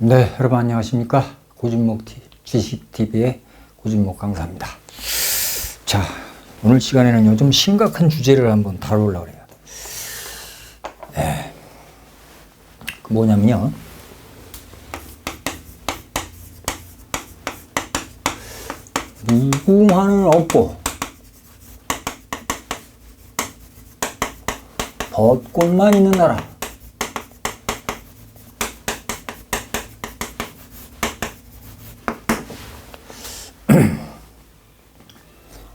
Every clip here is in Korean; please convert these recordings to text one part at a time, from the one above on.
네, 여러분 안녕하십니까? 고진목 주식TV의 고진목 강사입니다. 자, 오늘 시간에는요, 좀 심각한 주제를 한번 다루려고 해요. 네. 그 뭐냐면요. 무궁화는 없고, 벚꽃만 있는 나라.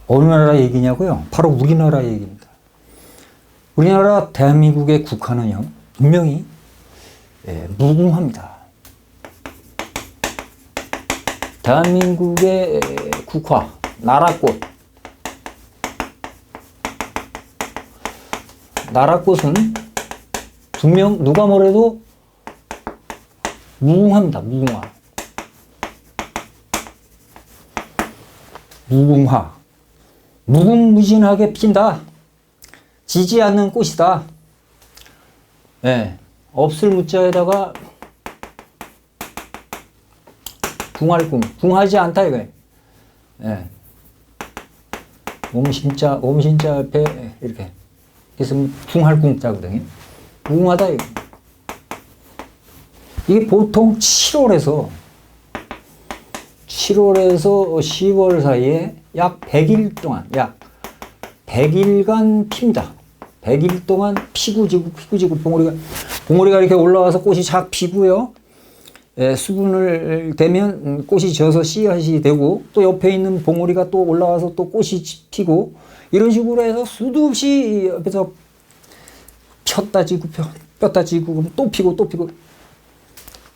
어느 나라 얘기냐고요? 바로 우리나라 얘기입니다. 우리나라 대한민국의 국화는요, 분명히 무궁화입니다. 대한민국의 국화, 나라꽃. 나라꽃은 분명 누가 뭐래도 무궁화입니다. 무궁화. 무궁화. 무궁무진하게 핀다. 지지 않는 꽃이다. 예, 없을 무자에다가 궁할궁. 궁하지 않다 이거예요. 예. 옴신자 옆에 이렇게 있으면 궁할궁자거든요. 무궁하다 이거. 이게 보통 7월에서 10월 사이에 약 100일 동안, 약 100일간 핍니다. 100일 동안 피고 지고 봉오리가 이렇게 올라와서 꽃이 쫙 피고요. 수분을 대면 꽃이 져서 씨앗이 되고, 또 옆에 있는 봉오리가 또 올라와서 또 꽃이 피고, 이런 식으로 해서 수도 없이 옆에서 폈다 지고 폈다 지고 그럼 또 피고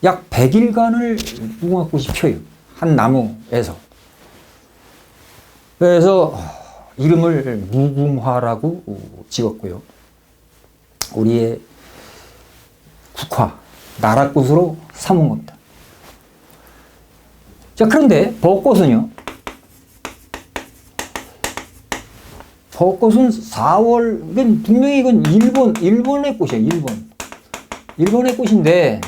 약 100일간을 무궁화꽃이 펴요. 한 나무에서. 그래서 이름을 무궁화라고 지었고요. 우리의 국화, 나라꽃으로 삼은 겁니다. 자, 그런데 벚꽃은요. 벚꽃은 4월, 분명히 이건 일본의 꽃이에요. 일본의 꽃인데,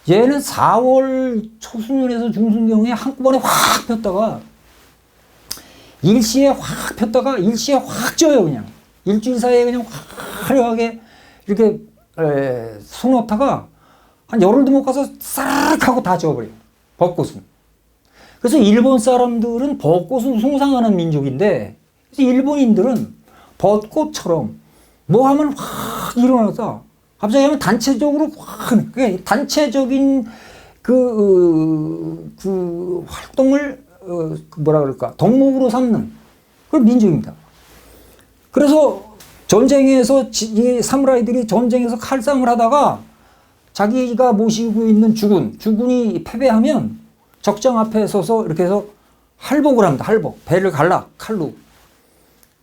얘는 4월 초순에서 중순경에 한꺼번에 확 폈다가 일시에 확 폈다가 일시에 확 쪄요. 그냥 일주일 사이에 그냥 화려하게 이렇게 수놓다가 한 열흘도 못 가서 싹 하고 다 져버려요. 벚꽃은. 그래서 일본 사람들은 벚꽃을 숭상하는 민족인데, 그래서 일본인들은 벚꽃처럼 뭐 하면 확 일어나서 갑자기 하면 단체적으로 확, 단체적인 그 활동을, 뭐라 그럴까, 덕목으로 삼는 그런 민족입니다. 그래서 전쟁에서, 이 사무라이들이 전쟁에서 칼싸움을 하다가 자기가 모시고 있는 주군이 패배하면 적장 앞에 서서 이렇게 해서 할복을 합니다. 할복. 배를 갈라, 칼로.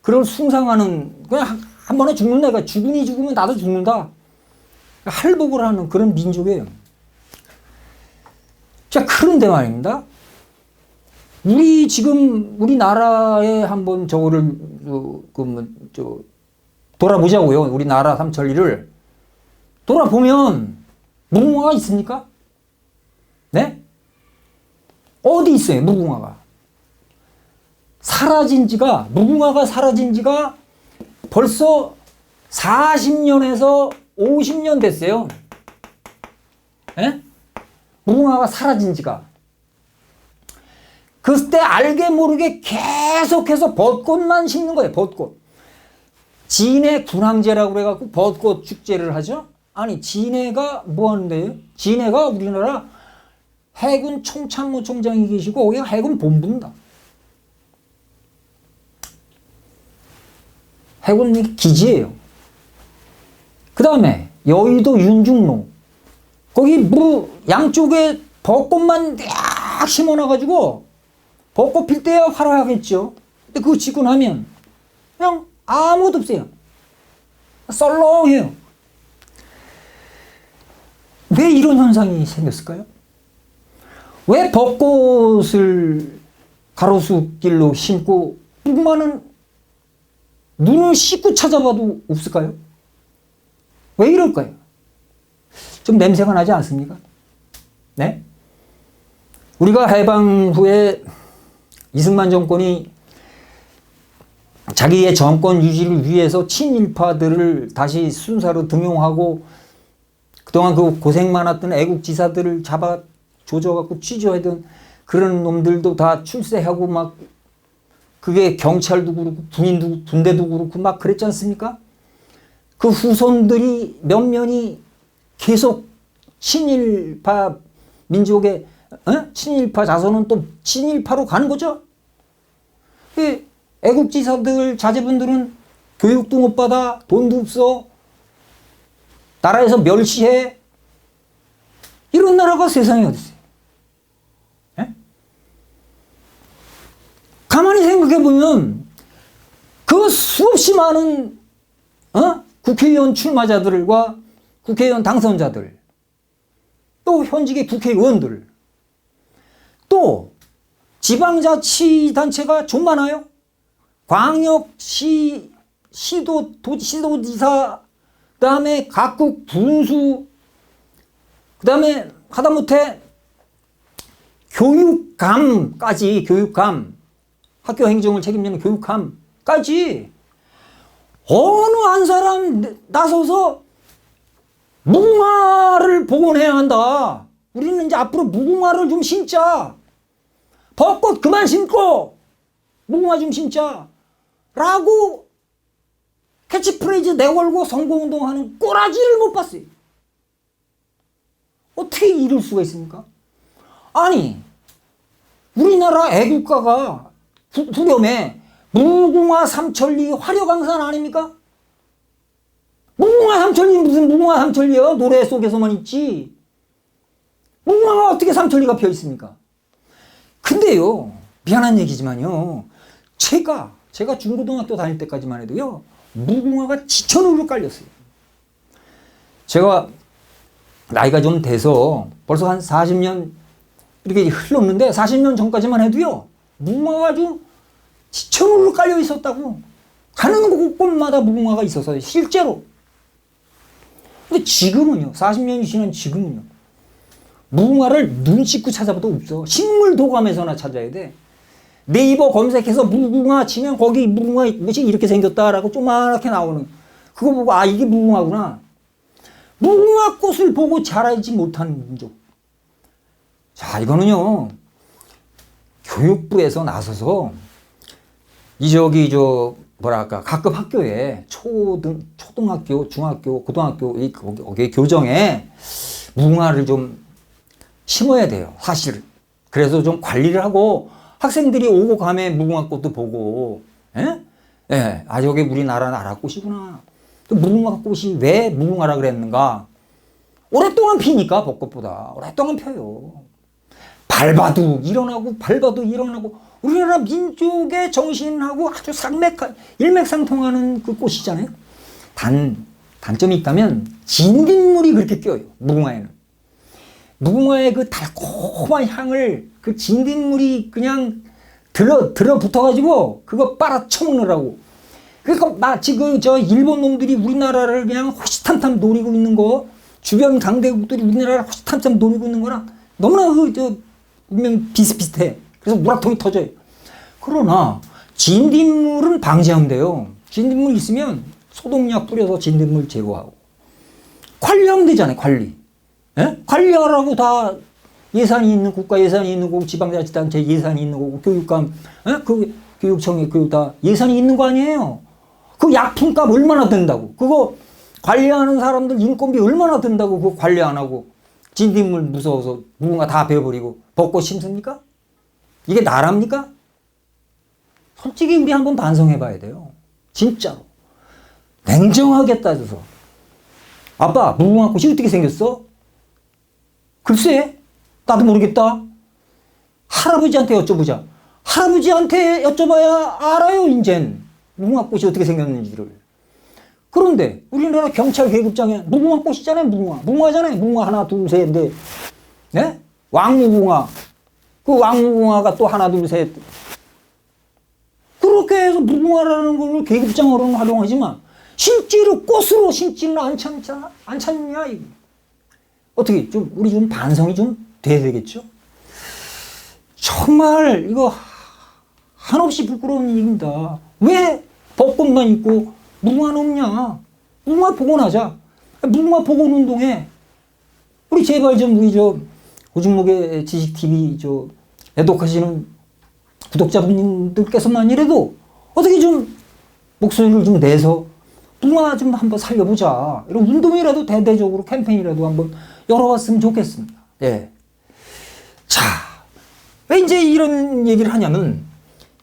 그걸 숭상하는, 그냥 한 번에 죽는다. 그러니까 주군이 죽으면 나도 죽는다. 할복을 하는 그런 민족이에요. 자, 그런데 말입니다. 우리나라에 한번 저거를, 돌아보자고요. 우리나라 삼천리를. 돌아보면, 무궁화가 있습니까? 네? 어디 있어요, 무궁화가? 무궁화가 사라진 지가 벌써 40년에서 50년 됐어요. 예? 무궁화가 사라진 지가. 그때 알게 모르게 계속해서 벚꽃만 심는 거예요. 벚꽃. 진해 군항제라고 그래갖고 벚꽃 축제를 하죠. 아니, 진해가 뭐 하는데요? 진해가 우리나라 해군 총참모 총장이 계시고 거기가 해군 본부입니다. 해군 기지예요. 그 다음에 여의도 윤중로, 거기 양쪽에 벚꽃만 딱 심어놔가지고 벚꽃 필 때야 화려하겠죠. 근데 그거 짓고 나면 그냥 아무것도 없어요. 썰렁해요. 왜 이런 현상이 생겼을까요? 왜 벚꽃을 가로수길로 심고 무궁화는 눈을 씻고 찾아봐도 없을까요? 왜 이럴까요? 좀 냄새가 나지 않습니까? 네? 우리가 해방 후에 이승만 정권이 자기의 정권 유지를 위해서 친일파들을 다시 순사로 등용하고 그동안 그 고생 많았던 애국지사들을 잡아 조져갖고 취조하던 그런 놈들도 다 출세하고 막 그게 경찰도 그렇고 군대도 그렇고 막 그랬지 않습니까? 그 후손들이 몇 면이 계속 친일파 민족의 친일파 자손은 또 친일파로 가는 거죠. 애국지사들 자제분들은 교육도 못 받아, 돈도 없어, 나라에서 멸시해. 이런 나라가 세상에 어디 있어요? 예? 가만히 생각해 보면 그 수없이 많은 국회의원 출마자들과 국회의원 당선자들, 또 현직의 국회의원들, 또 지방자치단체가 좀 많아요. 광역시, 시도지사, 그 다음에 각국 군수, 그 다음에 하다못해 교육감까지, 교육감, 학교 행정을 책임지는 교육감까지 어느 한 사람 나서서 무궁화를 복원해야 한다. 우리는 이제 앞으로 무궁화를 좀 심자. 벚꽃 그만 심고 무궁화 좀 심자. 라고 캐치프레이즈 내걸고 선거운동하는 꼬라지를 못 봤어요. 어떻게 이럴 수가 있습니까? 아니, 우리나라 애국가가 후렴에 무궁화 삼천리 화려강산 아닙니까? 무궁화 삼천리 무슨 무궁화 삼천리요? 노래 속에서만 있지. 무궁화가 어떻게 삼천리가 펴 있습니까? 근데요, 미안한 얘기지만요, 제가 중고등학교 다닐 때까지만 해도요, 무궁화가 지천으로 깔렸어요. 제가 나이가 좀 돼서 벌써 한 40년 이렇게 흘렀는데 40년 전까지만 해도요, 무궁화가 좀 지천으로 깔려 있었다고. 가는 곳곳마다 무궁화가 있었어요, 실제로. 근데 지금은요, 40년이 지난 지금은요, 무궁화를 눈 씻고 찾아봐도 없어. 식물도감에서나 찾아야 돼. 네이버 검색해서 무궁화 치면 거기 무궁화 뭐지 이렇게 생겼다라고 조그맣게 나오는 그거 보고 아 이게 무궁화구나. 무궁화 꽃을 보고 자라지 못하는 민족. 자, 이거는요, 교육부에서 나서서 뭐랄까 각급 학교에 초등학교, 중학교, 고등학교 거기 교정에 무궁화를 좀 심어야 돼요, 사실. 그래서 좀 관리를 하고 학생들이 오고 가면 무궁화꽃도 보고, 예? 예, 아, 저게 우리나라 나라꽃이구나. 또 무궁화꽃이 왜 무궁화라 그랬는가? 오랫동안 피니까 벚꽃보다 오랫동안 펴요. 밟아도 일어나고 우리나라 민족의 정신하고 아주 일맥상통하는 그 꽃이잖아요. 단점이 있다면 진딧물이 그렇게 껴요, 무궁화에는. 무궁화의 그 달콤한 향을 그 진딧물이 그냥 들어붙어가지고 그거 빨아쳐먹느라고. 그러니까 마치 일본 놈들이 우리나라를 그냥 호시탐탐 노리고 있는 거, 주변 강대국들이 우리나라를 호시탐탐 노리고 있는 거랑 너무나 분명 비슷비슷해. 그래서 우라통이 터져요. 그러나 진딧물은 방지하면 돼요. 진딧물 있으면 소독약 뿌려서 진딧물 제거하고 관리하면 되잖아요, 관리. 예? 관리하라고 다 예산이 있는 국가 예산이 있는 거고 지방자치단체 예산이 있는 거고 교육감, 예? 그 교육청에 그 다 예산이 있는 거 아니에요. 그 약품값 얼마나 든다고. 그거 관리하는 사람들 인건비 얼마나 든다고 그거 관리 안 하고 진딧물 무서워서 무궁화 다 베어버리고 벚꽃 심습니까? 이게 나랍니까? 솔직히 우리 한번 반성해 봐야 돼요. 진짜로. 냉정하게 따져서. 아빠, 무궁화꽃이 어떻게 생겼어? 글쎄, 나도 모르겠다. 할아버지한테 여쭤보자. 할아버지한테 여쭤봐야 알아요, 인젠. 무궁화꽃이 어떻게 생겼는지를. 그런데 우리나라 경찰 계급장에 무궁화꽃이잖아요, 무궁화. 무궁화잖아요. 무궁화 하나, 둘, 셋, 넷. 네? 왕무궁화. 그 왕무궁화가 또 하나, 둘, 셋. 그렇게 해서 무궁화라는 걸 계급장으로는 활용하지만 실제로 꽃으로 심지는 않잖냐, 이거. 어떻게 우리 좀 반성이 좀 돼야 되겠죠? 정말 이거 한없이 부끄러운 얘기입니다. 왜 벚꽃만 있고 무궁화는 없냐? 무궁화 복원하자. 무궁화 복원 운동에 우리 제발 좀 우리 오중목의 지식TV 애독하시는 구독자분들께서만이라도 어떻게 좀 목소리를 좀 내서 무궁화 좀 한번 살려보자. 이런 운동이라도 대대적으로 캠페인이라도 한번 열어봤으면 좋겠습니다. 예. 자, 왜 이제 이런 얘기를 하냐면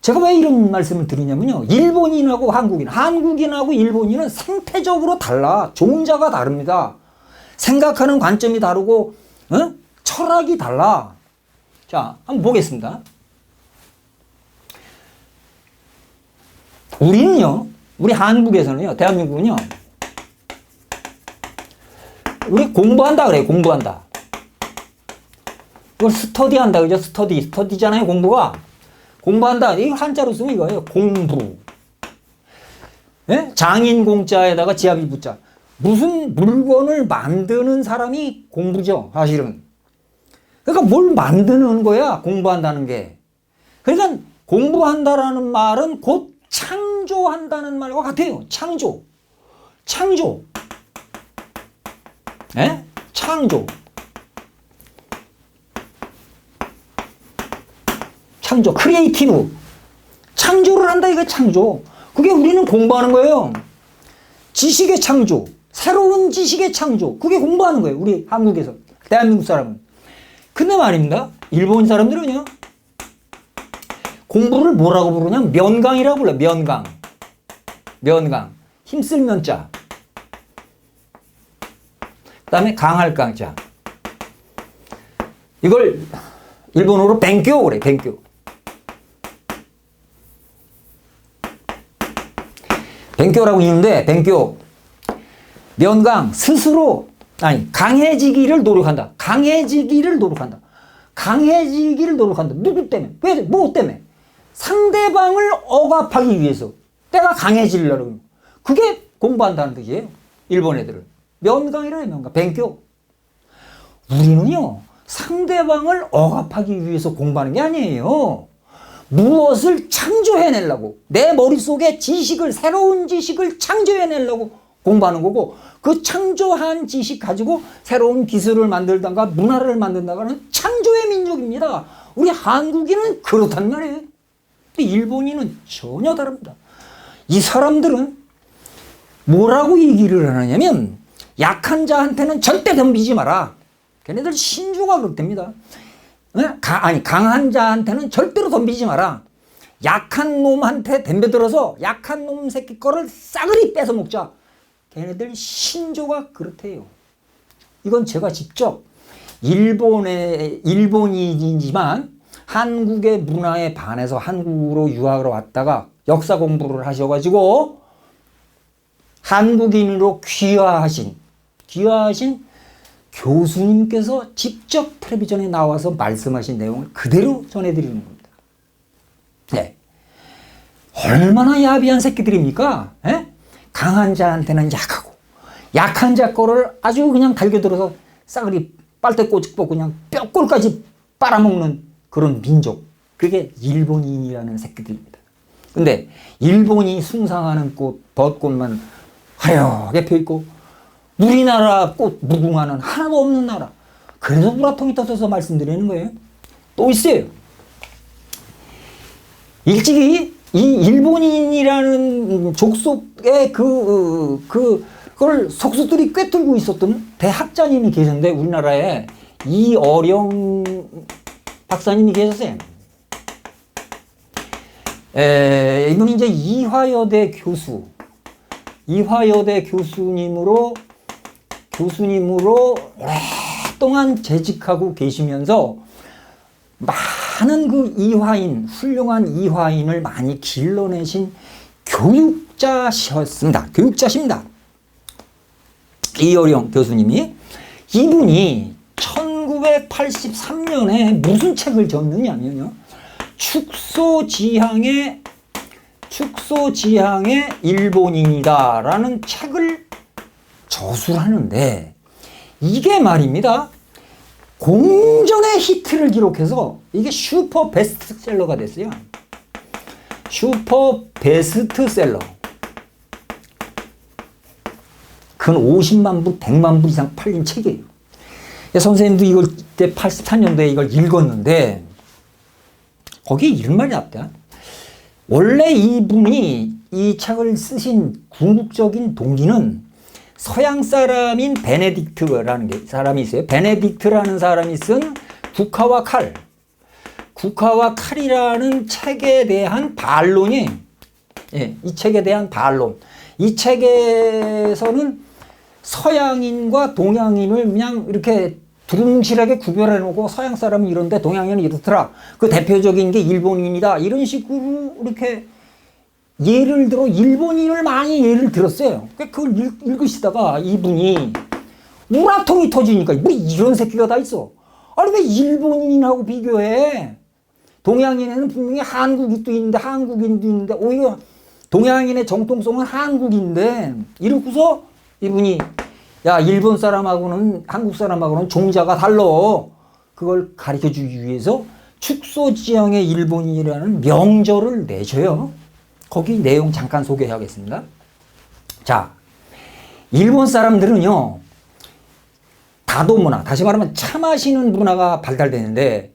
제가 왜 이런 말씀을 드리냐면요. 일본인하고 한국인하고 일본인은 생태적으로 달라. 종자가 다릅니다. 생각하는 관점이 다르고 철학이 달라. 자, 한번 보겠습니다. 우리 한국에서는요, 대한민국은요, 우리 공부한다 그래요, 공부한다. 이걸 스터디한다, 그죠? 스터디잖아요, 공부가. 공부한다. 이거 한자로 쓰면 이거예요, 공부. 예? 장인 공자에다가 지아비 부자. 무슨 물건을 만드는 사람이 공부죠, 사실은. 그러니까 뭘 만드는 거야, 공부한다는 게. 그러니까 공부한다라는 말은 곧 창조한다는 말과 같아요. 창조. 예? 창조. 크리에이티브. 창조를 한다, 이게 창조. 그게 우리는 공부하는 거예요. 지식의 창조. 새로운 지식의 창조. 그게 공부하는 거예요. 우리 한국에서. 대한민국 사람은. 근데 말입니다. 일본 사람들은요. 공부를 뭐라고 부르냐? 면강이라고 불러요. 면강. 힘쓸 면자. 그 다음에 강할 강자. 이걸 일본어로 뱅교 그래. 뱅교라고 있는데 뱅교. 면강. 스스로 강해지기를 노력한다. 누구 때문에? 왜? 뭐 때문에? 상대방을 억압하기 위해서 내가 강해지려고. 그게 공부한다는 뜻이에요. 일본 애들은. 면강이래요, 면강. 뱅교. 우리는요, 상대방을 억압하기 위해서 공부하는 게 아니에요. 무엇을 창조해내려고. 내 머릿속에 새로운 지식을 창조해내려고 공부하는 거고, 그 창조한 지식 가지고 새로운 기술을 만들다가 문화를 만든다가는 창조의 민족입니다. 우리 한국인은 그렇단 말이에요. 근데 일본인은 전혀 다릅니다. 이 사람들은 뭐라고 얘기를 하냐면 약한 자한테는 절대 덤비지 마라. 걔네들 신조가 그렇답니다. 강한 자한테는 절대로 덤비지 마라. 약한 놈한테 덤벼들어서 약한 놈 새끼 거를 싸그리 뺏어 먹자. 걔네들 신조가 그렇대요. 이건 제가 직접 일본인이지만 한국의 문화에 반해서 한국으로 유학을 왔다가 역사 공부를 하셔가지고 한국인으로 귀화하신 교수님께서 직접 텔레비전에 나와서 말씀하신 내용을 그대로 전해드리는 겁니다. 네. 얼마나 야비한 새끼들입니까? 에? 강한 자한테는 약하고 약한 자 거를 아주 그냥 달겨들어서 싸그리 빨대꼬집 뽑고 그냥 뼈골까지 빨아먹는 그런 민족. 그게 일본인이라는 새끼들입니다. 근데 일본이 숭상하는 벚꽃만 화려하게 펴있고 우리나라 꽃 무궁화는 하나도 없는 나라. 그래서 우라통이 터져서 말씀드리는 거예요. 또 있어요. 일찍이 이 일본인이라는 족속의 그걸 속수들이 꿰뚫고 있었던 대학자님이 계셨는데 우리나라에 이어령 박사님이 계셨어요. 이분이 이제 이화여대 교수님으로 오랫동안 재직하고 계시면서 많은 훌륭한 이화인을 많이 길러내신 교육자십니다. 이어령 교수님이. 이분이 1983년에 무슨 책을 졌느냐면요. 축소지향의 일본인이다라는 책을 저술하는데 이게 말입니다. 공전의 히트를 기록해서 이게 슈퍼 베스트셀러가 됐어요. 슈퍼 베스트셀러. 근 50만 부, 100만 부 이상 팔린 책이에요. 선생님도 이걸 그때 84년도에 이걸 읽었는데 거기에 이런 말이 나왔다. 원래 이분이 이 책을 쓰신 궁극적인 동기는 서양 사람인 베네딕트라는 게 사람이 있어요. 베네딕트라는 사람이 쓴 국화와 칼. 국화와 칼이라는 책에 대한 반론이, 예, 이 책에 대한 반론. 이 책에서는 서양인과 동양인을 그냥 이렇게 두루뭉실하게 구별해 놓고 서양 사람은 이런데 동양인은 이렇더라. 그 대표적인 게 일본인이다. 이런 식으로 이렇게 예를 들어 일본인을 많이 예를 들었어요. 그걸 읽으시다가 이분이 우라통이 터지니까 뭐 이런 새끼가 다 있어. 아니 왜 일본인하고 비교해? 동양인에는 분명히 한국인도 있는데 한국인도 있는데 오히려 동양인의 정통성은 한국인데 이러고서 이분이 야 일본 사람하고는 한국 사람하고는 종자가 달라. 그걸 가르쳐주기 위해서 축소지향의 일본인이라는 명절을 내줘요. 거기 내용 잠깐 소개하겠습니다. 자, 일본 사람들은요 다도 문화, 다시 말하면 차 마시는 문화가 발달되는데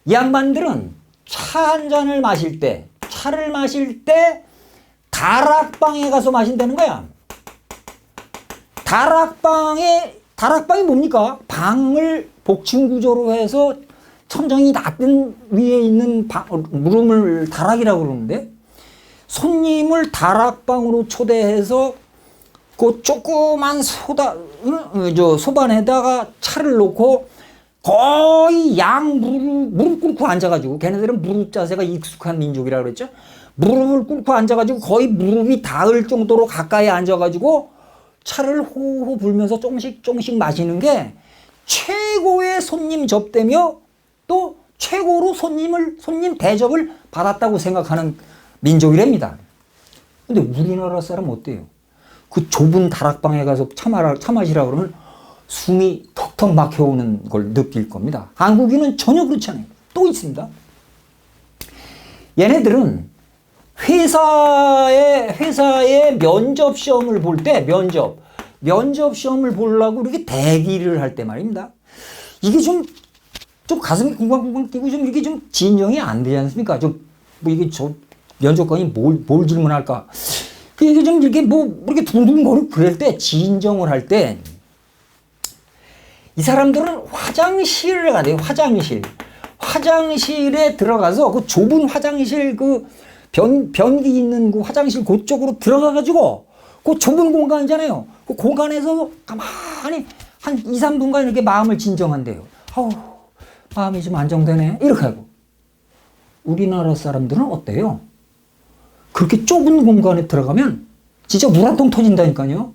이 양반들은 차 한 잔을 마실 때, 차를 마실 때 다락방에 가서 마신다는 거야. 다락방이 뭡니까? 방을 복층 구조로 해서 천정이 낮은 위에 있는 무릎을 다락이라고 그러는데 손님을 다락방으로 초대해서 그 조그만 소반에다가 차를 놓고 거의 무릎 꿇고 앉아가지고 걔네들은 무릎 자세가 익숙한 민족이라고 그랬죠. 무릎을 꿇고 앉아가지고 거의 무릎이 닿을 정도로 가까이 앉아가지고 차를 호호 불면서 조금씩 마시는 게 최고의 손님 접대며 또 최고로 손님 대접을 받았다고 생각하는 민족이랍니다. 근데 우리나라 사람 어때요? 그 좁은 다락방에 가서 차 마시라 그러면 숨이 턱턱 막혀오는 걸 느낄 겁니다. 한국인은 전혀 그렇지 않아요. 또 있습니다. 얘네들은 회사에 면접 시험을 볼 때 면접 시험을 보려고 이렇게 대기를 할 때 말입니다. 이게 좀 가슴이 쿵쾅쿵쾅 뛰고 좀 이게 좀 진정이 안 되지 않습니까? 이게 면접관이 뭘 질문할까? 이게 좀 이렇게 이렇게 둥둥거리고 그럴 때 진정을 할 때 이 사람들은 화장실을 가야 돼요. 화장실에 들어가서 그 좁은 화장실 변기 있는 그 화장실 그쪽으로 들어가가지고 그 좁은 공간이잖아요. 그 공간에서 가만히 한 2, 3분간 이렇게 마음을 진정한대요. 마음이 좀 안정되네. 이렇게 하고. 우리나라 사람들은 어때요? 그렇게 좁은 공간에 들어가면 진짜 물 한 통 터진다니까요.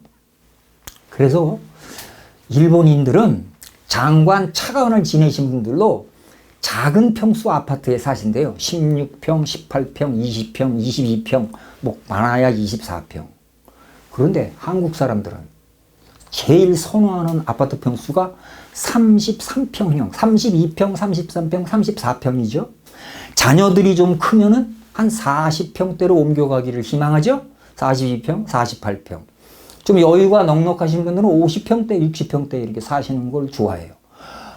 그래서 일본인들은 장관 차관을 지내신 분들로 작은 평수 아파트에 사신대요. 16평, 18평, 20평, 22평, 많아야 24평. 그런데 한국 사람들은 제일 선호하는 아파트 평수가 33평형, 32평, 33평, 34평이죠. 자녀들이 좀 크면은 한 40평대로 옮겨가기를 희망하죠. 42평, 48평. 좀 여유가 넉넉하신 분들은 50평대, 60평대 이렇게 사시는 걸 좋아해요.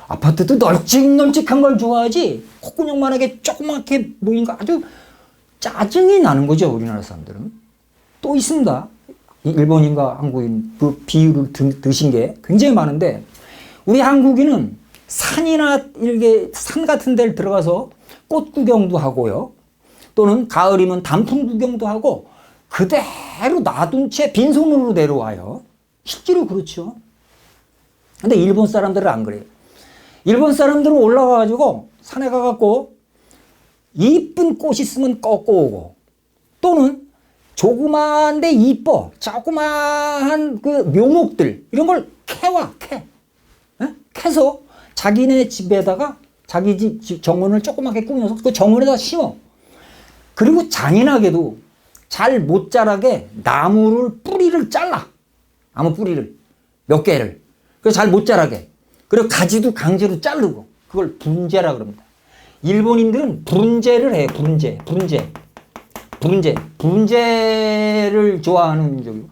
아파트도 널찍널찍한 걸 좋아하지 콧구멍만하게 조그맣게 보이는 거 아주 짜증이 나는 거죠. 우리나라 사람들은. 또 있습니다. 일본인과 한국인 그 비율을 드신 게 굉장히 많은데 우리 한국인은 산이나 이렇게 산 같은 데를 들어가서 꽃 구경도 하고요. 또는 가을이면 단풍 구경도 하고 그대로 놔둔 채 빈손으로 내려와요. 실제로 그렇죠. 근데 일본 사람들은 안 그래요. 일본 사람들은 올라가가지고 산에 가갖고 이쁜 꽃 있으면 꺾고 오고 또는 조그만데 이뻐 조그마한 그 묘목들 이런 걸 캐서 자기네 집에다가 자기 집 정원을 조그맣게 꾸며서 그 정원에다 심어. 그리고 잔인하게도 잘 못 자라게 나무를 뿌리를 잘라. 나무 뿌리를 몇 개를. 그래서 잘 못 자라게. 그리고 가지도 강제로 자르고 그걸 분재라 그럽니다. 일본인들은 분재를 해요. 분재를 좋아하는 민족이고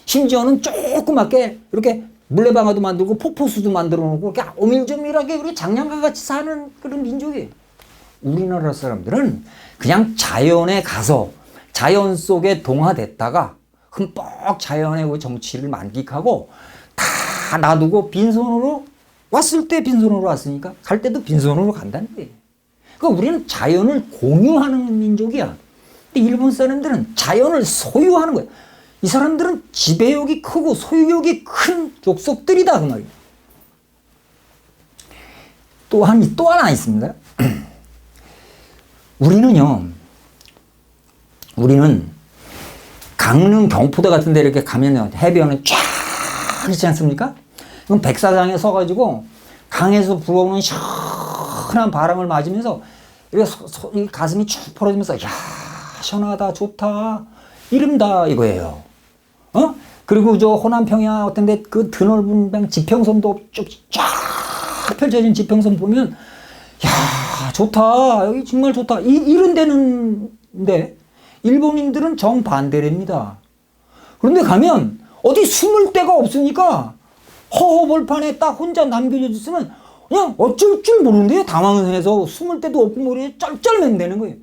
심지어는 조그맣게 이렇게 물레방아도 만들고 폭포수도 만들어 놓고 이렇게 오밀조밀하게 우리 장량과 같이 사는 그런 민족이에요. 우리나라 사람들은 그냥 자연에 가서 자연 속에 동화됐다가 흠뻑 자연의 그 정취를 만끽하고 다 놔두고 빈손으로 왔을 때 빈손으로 왔으니까 갈 때도 빈손으로 간다는 거예요. 그러니까 우리는 자연을 공유하는 민족이야. 근데 일본 사람들은 자연을 소유하는 거야. 이 사람들은 지배욕이 크고 소유욕이 큰 족속들이다 그 말이에요. 또 하나 있습니다. 우리는 강릉 경포대 같은 데 이렇게 가면 해변은 쫙 있지 않습니까? 그럼 백사장에 서가지고 강에서 불어오는 시원한 바람을 맞으면서 이렇게 가슴이 쭉 벌어지면서 야 시원하다 좋다 이른다 이거예요. 그리고 저 호남평야 어떤데 그 드넓은 방 지평선도 쫙 펼쳐진 지평선 보면 야 좋다 여기 정말 좋다 이런 데는데 일본인들은 정반대랍니다. 그런데 가면 어디 숨을 데가 없으니까 허허벌판에 딱 혼자 남겨져 있으면 그냥 어쩔 줄 모르는데요. 당황해서 숨을 데도 없고 머리에 쩔쩔맨대는 거예요.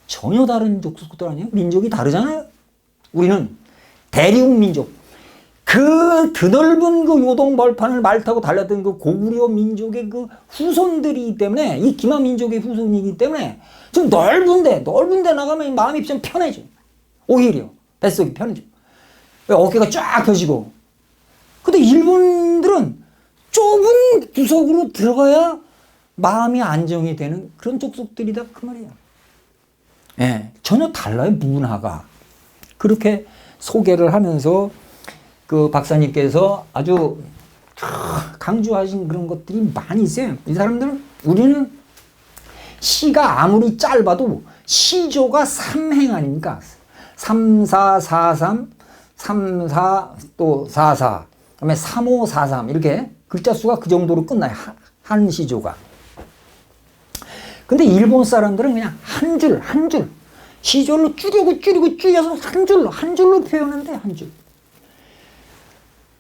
전혀 다른 족속들 아니에요? 민족이 다르잖아요. 우리는 대륙 민족. 그 드넓은 그 요동벌판을 말 타고 달렸던 그 고구려 민족의 그 후손들이기 때문에 이 기마 민족의 후손이기 때문에 좀 넓은데 나가면 마음이 좀 편해져. 오히려 뱃속이 편해져. 어깨가 쫙 펴지고. 근데 일본들은 좁은 구석으로 들어가야 마음이 안정이 되는 그런 족속들이다 그 말이에요. 예, 전혀 달라요 문화가. 그렇게 소개를 하면서 그 박사님께서 아주 강조하신 그런 것들이 많이 있어요. 이 사람들은 우리는 시가 아무리 짧아도 시조가 3행 아닙니까? 3, 4, 4, 3, 3, 4, 또 4, 4, 그 다음에 3, 5, 4, 3 이렇게 글자 수가 그 정도로 끝나요. 한 시조가. 근데 일본 사람들은 그냥 한 줄 시조를 줄여서 한 줄로 표현한대 한 줄.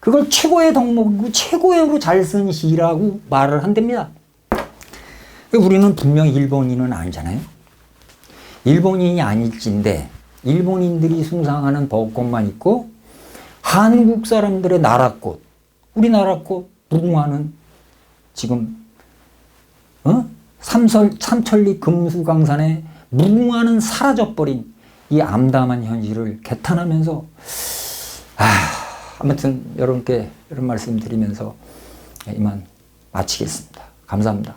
그걸 최고의 덕목이고 최고의로 잘 쓴 시라고 말을 한답니다. 우리는 분명 일본인은 아니잖아요. 일본인이 아닐진데 일본인들이 숭상하는 벚꽃만 있고 한국 사람들의 나라꽃, 우리나라 꽃 무궁화는 지금 삼천리 금수강산에 무궁화는 사라져버린 이 암담한 현실을 개탄하면서 아무튼 여러분께 이런 말씀 드리면서 이만 마치겠습니다. 감사합니다.